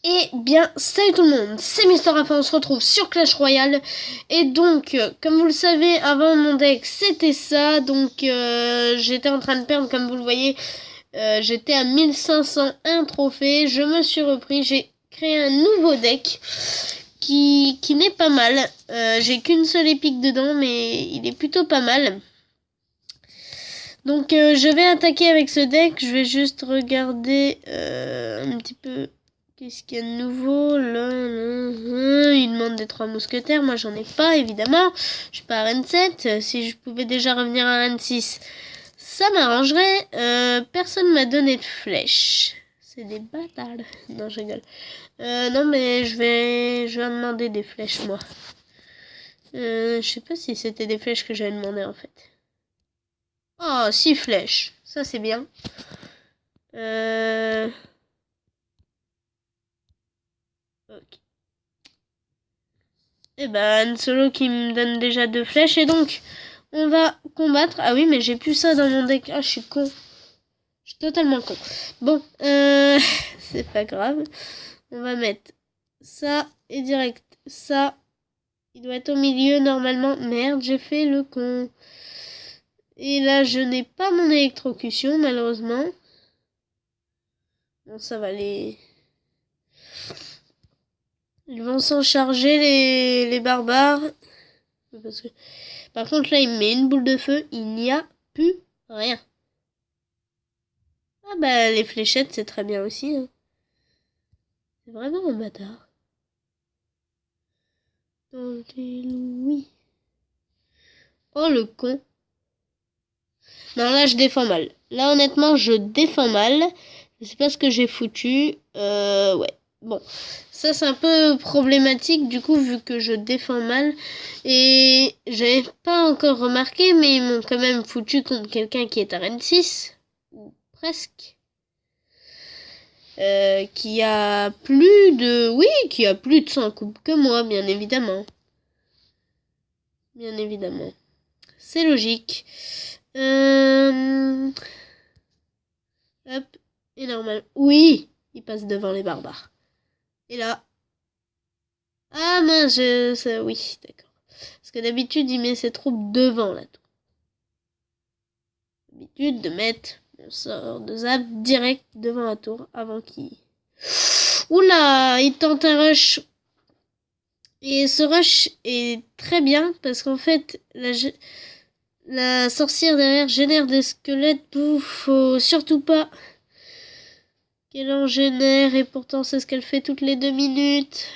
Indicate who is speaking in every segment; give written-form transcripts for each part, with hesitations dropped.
Speaker 1: Eh bien, salut tout le monde, c'est Mister Rafa, on se retrouve sur Clash Royale. Et donc, comme vous le savez, avant mon deck, c'était ça. Donc, j'étais en train de perdre, comme vous le voyez. J'étais à 1501 trophées. Je me suis repris, j'ai créé un nouveau deck qui n'est pas mal. J'ai qu'une seule épique dedans, mais il est plutôt pas mal. Donc, je vais attaquer avec ce deck. Je vais juste regarder un petit peu... Qu'est-ce qu'il y a de nouveau là, il demande des 3 mousquetaires. Moi, j'en ai pas, évidemment. Je suis pas à Rennes 7. Si je pouvais déjà revenir à Rennes 6, ça m'arrangerait. Personne m'a donné de flèches. C'est des bâtards. Non, je rigole. Non, mais je vais demander des flèches, moi. Je sais pas si c'était des flèches que j'avais demandé, en fait. Oh, 6 flèches. Ça, c'est bien. Ok. Et ben, Han Solo qui me donne déjà 2 flèches. Et donc, on va combattre. Ah oui, mais j'ai plus ça dans mon deck. Ah, je suis con. Je suis totalement con. Bon, c'est pas grave. On va mettre ça et direct ça. Il doit être au milieu normalement. Merde, j'ai fait le con. Et là, je n'ai pas mon électrocution, malheureusement. Bon, ça va aller. Ils vont s'en charger, les barbares. Parce que... Par contre, là, il me met une boule de feu. Il n'y a plus rien. Ah bah, les fléchettes, c'est très bien aussi. Hein. C'est vraiment un bâtard. Oui. Oh, le con. Non, là, je défends mal. Là, honnêtement, je défends mal. Je sais pas ce que j'ai foutu. Ouais. Bon. Ça, c'est un peu problématique, du coup, vu que je défends mal. Et j'avais pas encore remarqué, mais ils m'ont quand même foutu contre quelqu'un qui est à Rennes 6. Ou presque. Qui a plus de... Oui, qui a plus de 100 coupes que moi, bien évidemment. Bien évidemment. C'est logique. Hop. Et normal. Oui, il passe devant les barbares. Et là... Ah mince, oui, d'accord. Parce que d'habitude, il met ses troupes devant la tour. D'habitude de mettre mon sort de zap direct devant la tour avant qu'il... Oula, il tente un rush. Et ce rush est très bien parce qu'en fait, la sorcière derrière génère des squelettes. Faut surtout pas qu'elle en génère. Et pourtant, c'est ce qu'elle fait toutes les 2 minutes.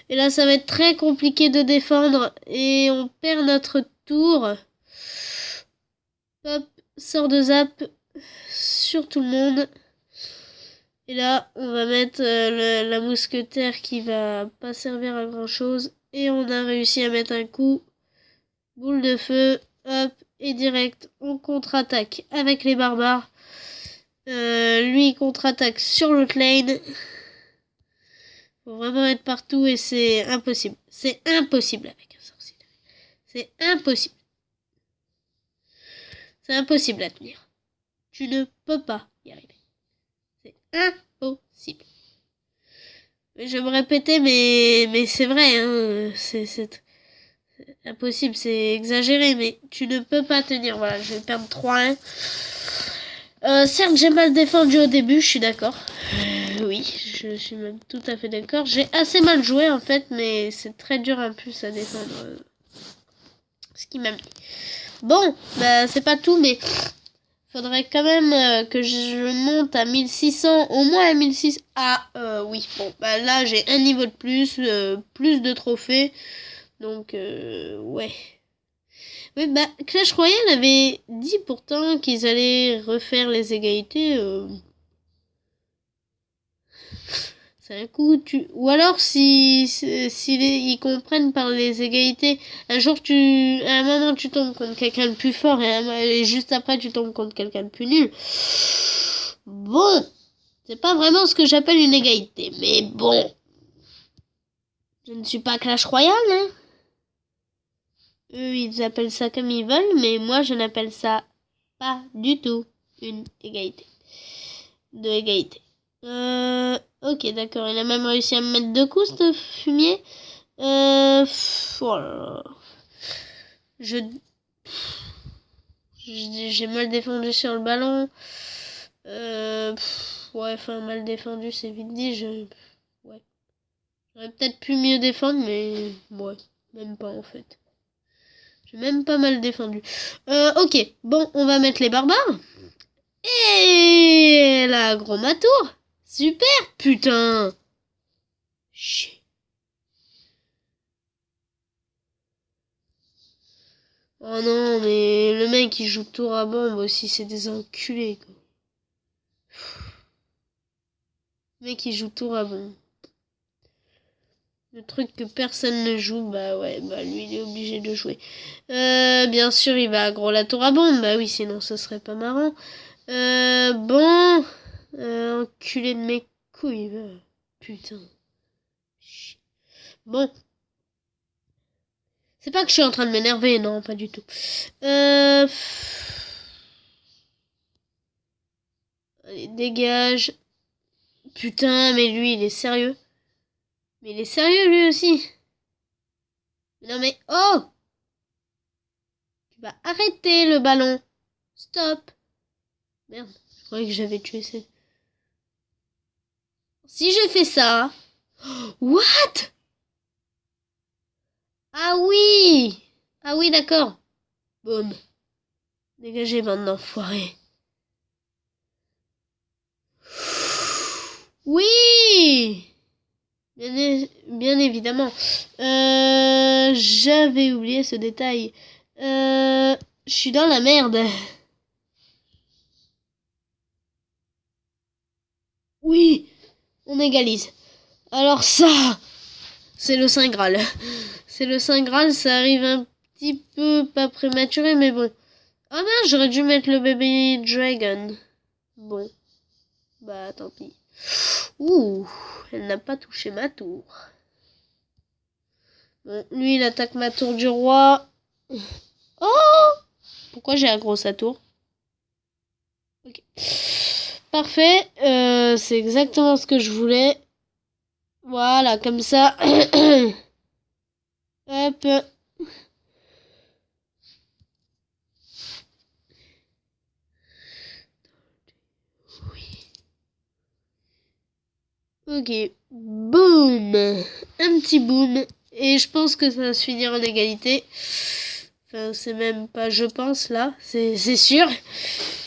Speaker 1: Et là, ça va être très compliqué de défendre. Et on perd notre tour. Hop, sort de zap sur tout le monde. Et là, on va mettre la mousquetaire qui va pas servir à grand chose. Et on a réussi à mettre un coup. Boule de feu. Hop, et direct, on contre-attaque avec les barbares. Lui, il contre-attaque sur l'autre lane. Faut vraiment être partout et c'est impossible. C'est impossible avec un sorcier. C'est impossible. C'est impossible à tenir. Tu ne peux pas y arriver. C'est impossible. Je vais me répéter, mais c'est vrai. Hein. C'est impossible, c'est exagéré, mais tu ne peux pas tenir. Voilà, je vais perdre 3-1. Certes, j'ai mal défendu au début, je suis d'accord. Oui, je suis même tout à fait d'accord. J'ai assez mal joué en fait, mais c'est très dur en plus à défendre. Ce qui m'a mis. Bon, bah c'est pas tout, mais faudrait quand même que je monte à 1600, au moins à 1600. Ah, oui, bon, bah là j'ai un niveau de plus, plus de trophées. Donc, ouais. Oui, bah, Clash Royale avait dit pourtant qu'ils allaient refaire les égalités. C'est un coup, ou alors si ils comprennent par les égalités, un jour à un moment tu tombes contre quelqu'un de plus fort et juste après tu tombes contre quelqu'un de plus nul. Bon, c'est pas vraiment ce que j'appelle une égalité, mais bon. Je ne suis pas Clash Royale, hein. Eux, ils appellent ça comme ils veulent, mais moi, je n'appelle ça pas du tout une égalité. De égalité. Ok, d'accord. Il a même réussi à me mettre 2 coups, ce fumier. Oh là là. Je... J'ai mal défendu sur le ballon. Ouais, enfin, mal défendu, c'est vite dit. Ouais. J'aurais peut-être pu mieux défendre, mais... Ouais, même pas, en fait. J'ai même pas mal défendu. Ok. Bon, on va mettre les barbares. Et là, gros matour. Super, putain. Chier. Oh non, mais le mec il joue tour à bombe aussi, c'est des enculés quoi. Le mec il joue tour à bombe. Le truc que personne ne joue, bah ouais, bah lui il est obligé de jouer. Bien sûr il va aggro la tour à bombe, bah oui sinon ce serait pas marrant. Bon, enculé de mes couilles, bah. Putain. Bon. C'est pas que je suis en train de m'énerver, non, pas du tout. Allez, dégage. Putain, mais lui, il est sérieux. Mais il est sérieux, lui aussi. Non, mais... Oh! Tu vas arrêter le ballon. Stop. Merde, je croyais que j'avais tué ces... Si j'ai fait ça... What? Ah oui! Ah oui, d'accord. Boum. Dégagez maintenant, foiré. Oui! Bien évidemment. J'avais oublié ce détail. Je suis dans la merde. Oui, on égalise. Alors ça, c'est le Saint Graal. C'est le Saint Graal, ça arrive un petit peu pas prématuré, mais bon. Ah mince, j'aurais dû mettre le bébé dragon. Bon, bah tant pis. Ouh, elle n'a pas touché ma tour. Bon, lui, il attaque ma tour du roi. Oh! Pourquoi j'ai aggro sa tour? Ok. Parfait. C'est exactement ce que je voulais. Voilà, comme ça. Hop. Ok. Boum. Un petit boom. Et je pense que ça va se finir en égalité. Enfin, c'est même pas je pense là. C'est sûr.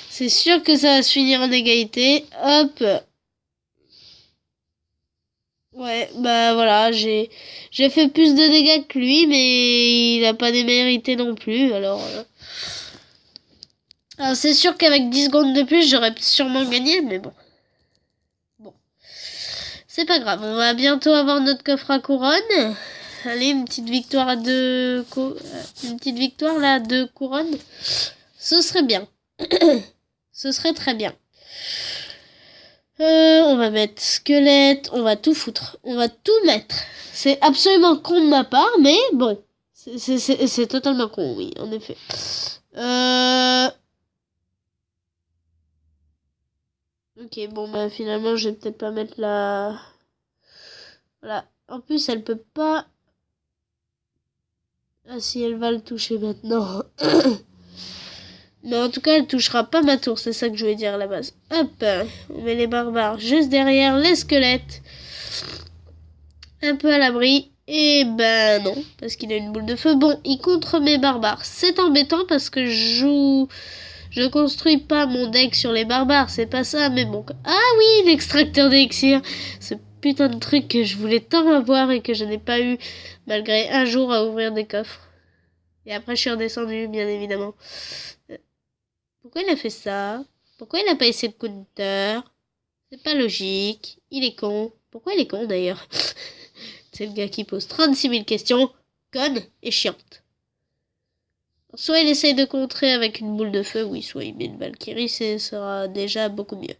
Speaker 1: C'est sûr que ça va se finir en égalité. Hop. Ouais, bah voilà, j'ai fait plus de dégâts que lui, mais il a pas démérité non plus, alors c'est sûr qu'avec 10 secondes de plus, j'aurais sûrement gagné, mais bon. Bon. C'est pas grave, on va bientôt avoir notre coffre à couronne. Allez, une petite victoire à une petite victoire là à 2 couronnes. Ce serait bien. Ce serait très bien. On va mettre squelette, on va tout foutre, on va tout mettre. C'est absolument con de ma part, mais bon, c'est totalement con, oui, en effet. Ok, bon, bah finalement, je vais peut-être pas mettre la... Voilà. En plus, elle peut pas... Ah si, elle va le toucher maintenant. Mais en tout cas, elle touchera pas ma tour, c'est ça que je voulais dire à la base. Hop, on met les barbares juste derrière les squelettes. Un peu à l'abri. Et ben non, parce qu'il a une boule de feu. Bon, il contre mes barbares. C'est embêtant parce que je construis pas mon deck sur les barbares, c'est pas ça, mais bon. Ah oui, l'extracteur d'élixir. Ce putain de truc que je voulais tant avoir et que je n'ai pas eu malgré un jour à ouvrir des coffres. Et après, je suis redescendue, bien évidemment. Pourquoi il a fait ça? Pourquoi il a pas essayé de counter? C'est pas logique. Il est con. Pourquoi il est con d'ailleurs? C'est le gars qui pose 36 000 questions, conne et chiante. Soit il essaye de contrer avec une boule de feu, oui, soit il met une Valkyrie, ce sera déjà beaucoup mieux.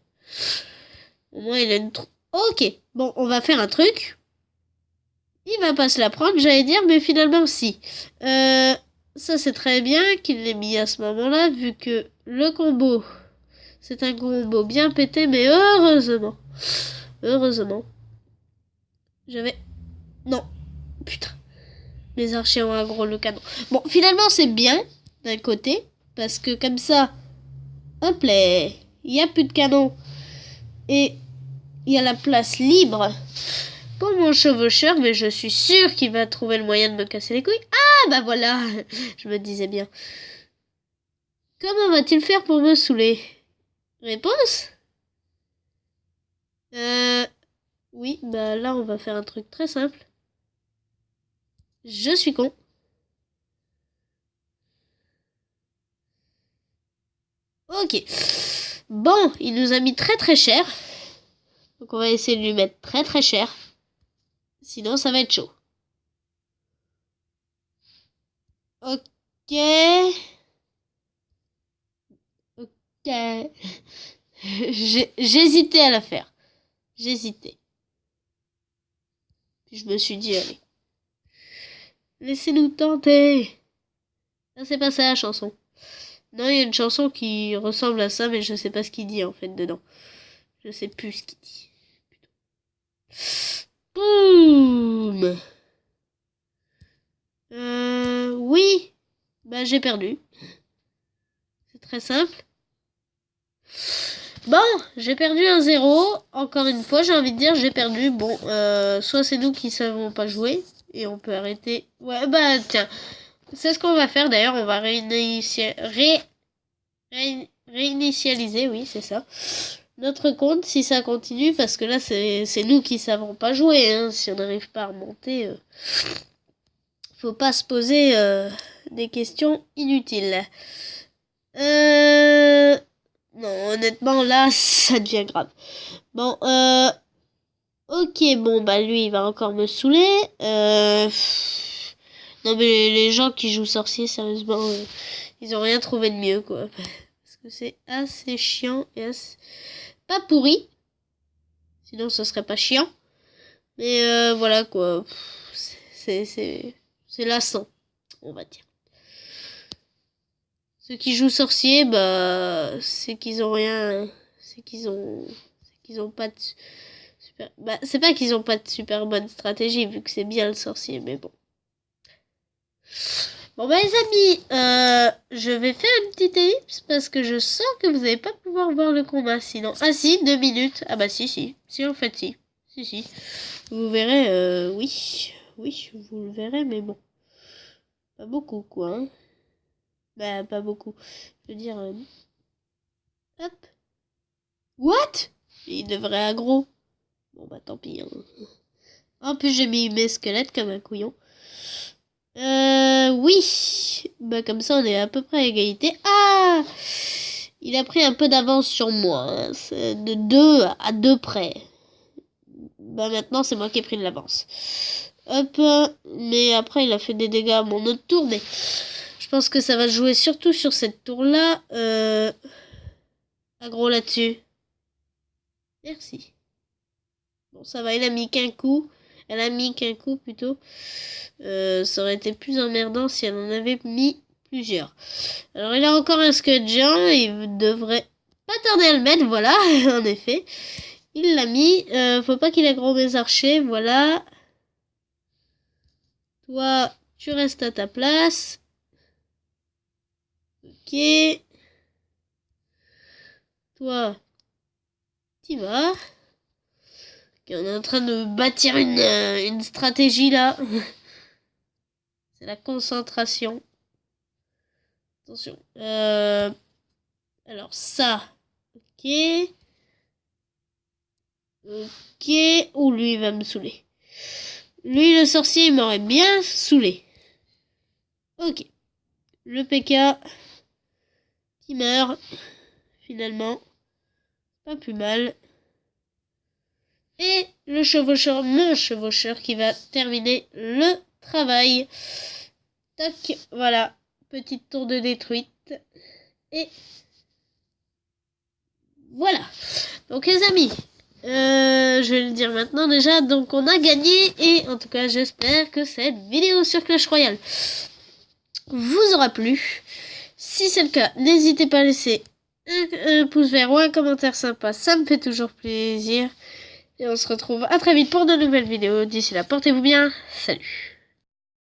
Speaker 1: Au moins il a une... Ok, bon, on va faire un truc. Il va pas se la prendre, j'allais dire, mais finalement si. Ça c'est très bien qu'il l'ait mis à ce moment-là, vu que le combo, c'est un combo bien pété, mais heureusement. Heureusement. J'avais... Non. Putain. Les archers ont aggro le canon. Bon, finalement, c'est bien, d'un côté. Parce que comme ça... Hop là. Il n'y a plus de canon. Et il y a la place libre pour mon chevaucheur. Mais je suis sûre qu'il va trouver le moyen de me casser les couilles. Ah, bah voilà. Je me disais bien. Comment va-t-il faire pour me saouler? Réponse? Oui, bah là, on va faire un truc très simple. Je suis con. Ok. Bon, il nous a mis très très cher. Donc on va essayer de lui mettre très très cher. Sinon, ça va être chaud. Ok. Ok. J'hésitais à la faire. J'hésitais. Puis je me suis dit, allez. Laissez-nous tenter. Ah, c'est pas ça la chanson. Non, il y a une chanson qui ressemble à ça, mais je sais pas ce qu'il dit en fait dedans. Je sais plus ce qu'il dit. Boum. Oui. Bah j'ai perdu. C'est très simple. Bon, j'ai perdu 1-0. Encore une fois, j'ai envie de dire j'ai perdu. Bon, soit c'est nous qui savons pas jouer. Et on peut arrêter. Ouais, bah tiens. C'est ce qu'on va faire d'ailleurs. On va réinitialiser, oui, c'est ça. Notre compte si ça continue. Parce que là, c'est nous qui savons pas jouer. Hein. Si on n'arrive pas à remonter, faut pas se poser des questions inutiles. Non, honnêtement, là, ça devient grave. Bon, ok, bon, bah, lui, il va encore me saouler. Non, mais les gens qui jouent sorcier, sérieusement, ils ont rien trouvé de mieux, quoi. Parce que c'est assez chiant et assez... Pas pourri. Sinon, ce serait pas chiant. Mais voilà, quoi. C'est lassant, on va dire. Ceux qui jouent sorcier, bah, c'est qu'ils ont rien, c'est qu'ils ont pas de super, bah, c'est pas qu'ils ont pas de super bonne stratégie vu que c'est bien le sorcier, mais bon. Bon bah les amis, je vais faire une petite ellipse parce que je sens que vous n'allez pas pouvoir voir le combat sinon. Ah si, 2 minutes. Ah bah si en fait si. Vous verrez, oui, vous le verrez, mais bon, pas beaucoup quoi. Hein. Bah, pas beaucoup. Je veux dire... Hop. What? Il devrait aggro. Bon, bah, tant pis. Hein. En plus, j'ai mis mes squelettes comme un couillon. Oui. Bah, comme ça, on est à peu près à égalité. Ah! Il a pris un peu d'avance sur moi. Hein. C'est de 2 à 2 près. Bah, maintenant, c'est moi qui ai pris de l'avance. Hop. Mais après, il a fait des dégâts à mon autre tour, mais... Je pense que ça va jouer surtout sur cette tour-là. Aggro là-dessus. Merci. Bon, ça va, il a mis qu'un coup. Elle a mis qu'un coup, plutôt. Ça aurait été plus emmerdant si elle en avait mis plusieurs. Alors, il a encore un squelette géant. Il devrait pas tarder à le mettre, voilà, en effet. Il l'a mis. Faut pas qu'il aggro mes archers, voilà. Toi, tu restes à ta place. Ok. Toi, t'y vas. Okay, on est en train de bâtir une stratégie là. C'est la concentration. Attention. Alors ça. Ok. Ok. Ouh, lui il va me saouler. Lui le sorcier il m'aurait bien saoulé. Ok. Le PK qui meurt. Finalement. Pas plus mal. Et le chevaucheur, mon chevaucheur qui va terminer le travail. Tac, voilà. Petite tour de détruite. Et voilà. Donc les amis, je vais le dire maintenant déjà. Donc on a gagné. Et en tout cas j'espère que cette vidéo sur Clash Royale vous aura plu. Si c'est le cas, n'hésitez pas à laisser un pouce vert ou un commentaire sympa. Ça me fait toujours plaisir. Et on se retrouve à très vite pour de nouvelles vidéos. D'ici là, portez-vous bien. Salut.